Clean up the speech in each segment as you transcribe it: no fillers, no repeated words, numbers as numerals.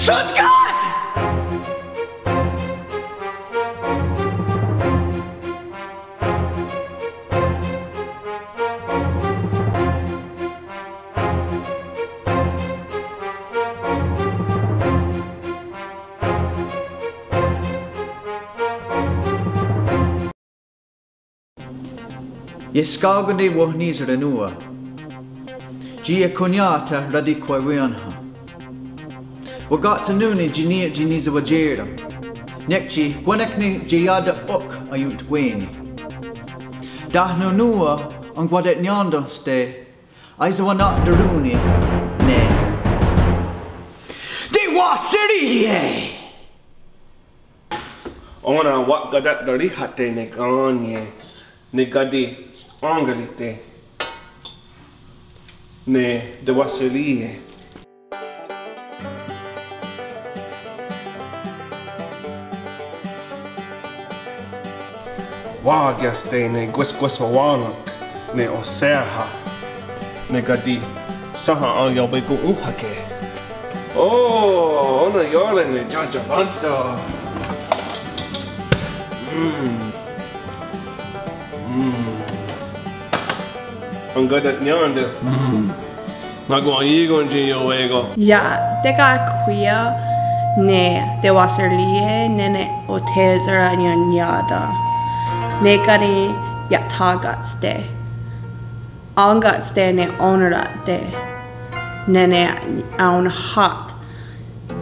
Son's God! Yeskagandi wohnizar anua. Gia kunyata Ratikhwaweye. Wagata nuni jinia jiniza wajera. Nekchi gwanekni jiyada uk ayut weni. Dahno nua ongwadet nyanda ste. Aizawanat daruni ne. De wasiri ye. Ona wat gadat dari hate ne ganye. Ne gadi angalite. Ne de wasiri. Wagaste ne gwesgwesawanak ne oseha ne gadi saha al yobego uhake. Oh, ona yole ne jajabanto. Ang gadat nyanda. Nagwa igon jiyo wego. Ja, deka quia ne de wasirlie nene otezera nyada. Ne gani yatagats de. Angats de ne onerat de. Nene aun hot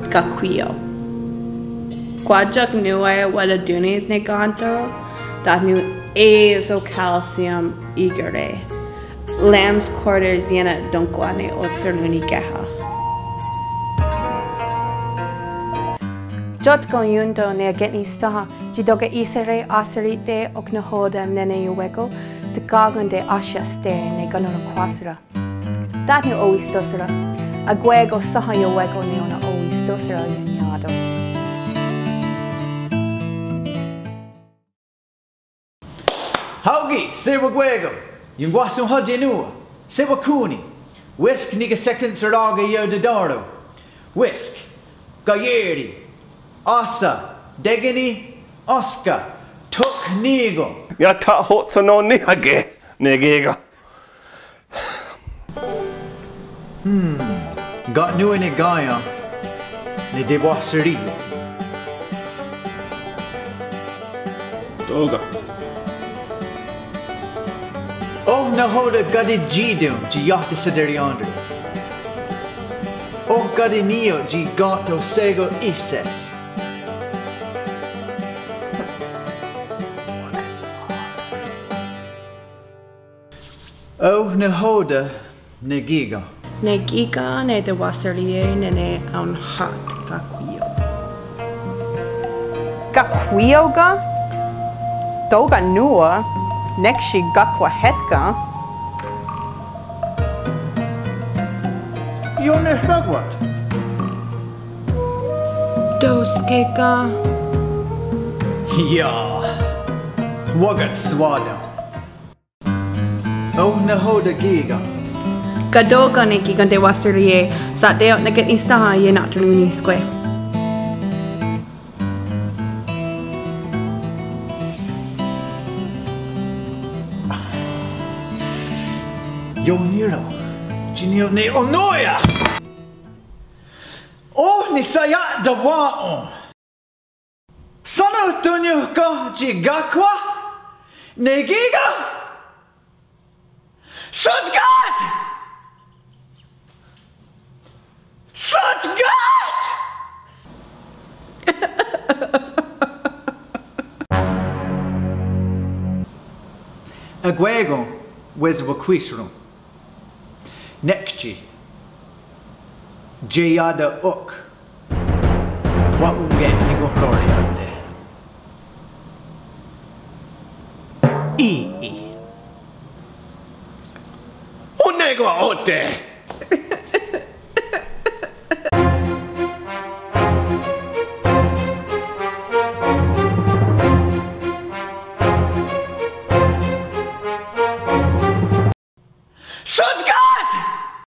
gaquio. Quadjak nuae wala dunis ne ganto. Dat nu azo calcium igere. Lamb's quarters yena donkwane otserluni geha. Jot gonyundo ne getni staha. Jidoga isere asarite oknahoda nene yuwego. The gagon de asha ste ne ganona quatsura. Dat nu oistosura. Aguego saha yuwego ne ona oistosura yanyado. Haugi, sewa gwego. Yung wasung hodinua. Sewa kuni. Whisk niga second saraga yo de daro. Whisk. Gayeri. Asa. Degani. Oscar. Tuk nigo. Yata hotsa no nihage. Negega. Got nu in a gaya. Ne de wasari. Toga. Oh, na hoda gadi jidum ji yachta sideri andre. Oh, gadi neo ji gato sego ises. Oh, na hoda ne giga. Ne giga ne de wasarie nene aun hot gaquio. Gaquio ga? Doga nua. Nekshi gakwa hetka. Yone hragwat. Doskeka. Ja. Wagat swada. Oh, na hoda giga. Gadoga ne giga de wasarie. Sa deo ne get instaha ye not luni sque. Yo niro. Jinio ne onoya. Oh, ni sayat da wao. Sano Kentyohkwa jigakwa. Ne giga. Son's God! Son's God! Aguego was wakwisro. Nekchi. Jayada uk. What will get me go Florida? E. Onegwa ote. Son's God!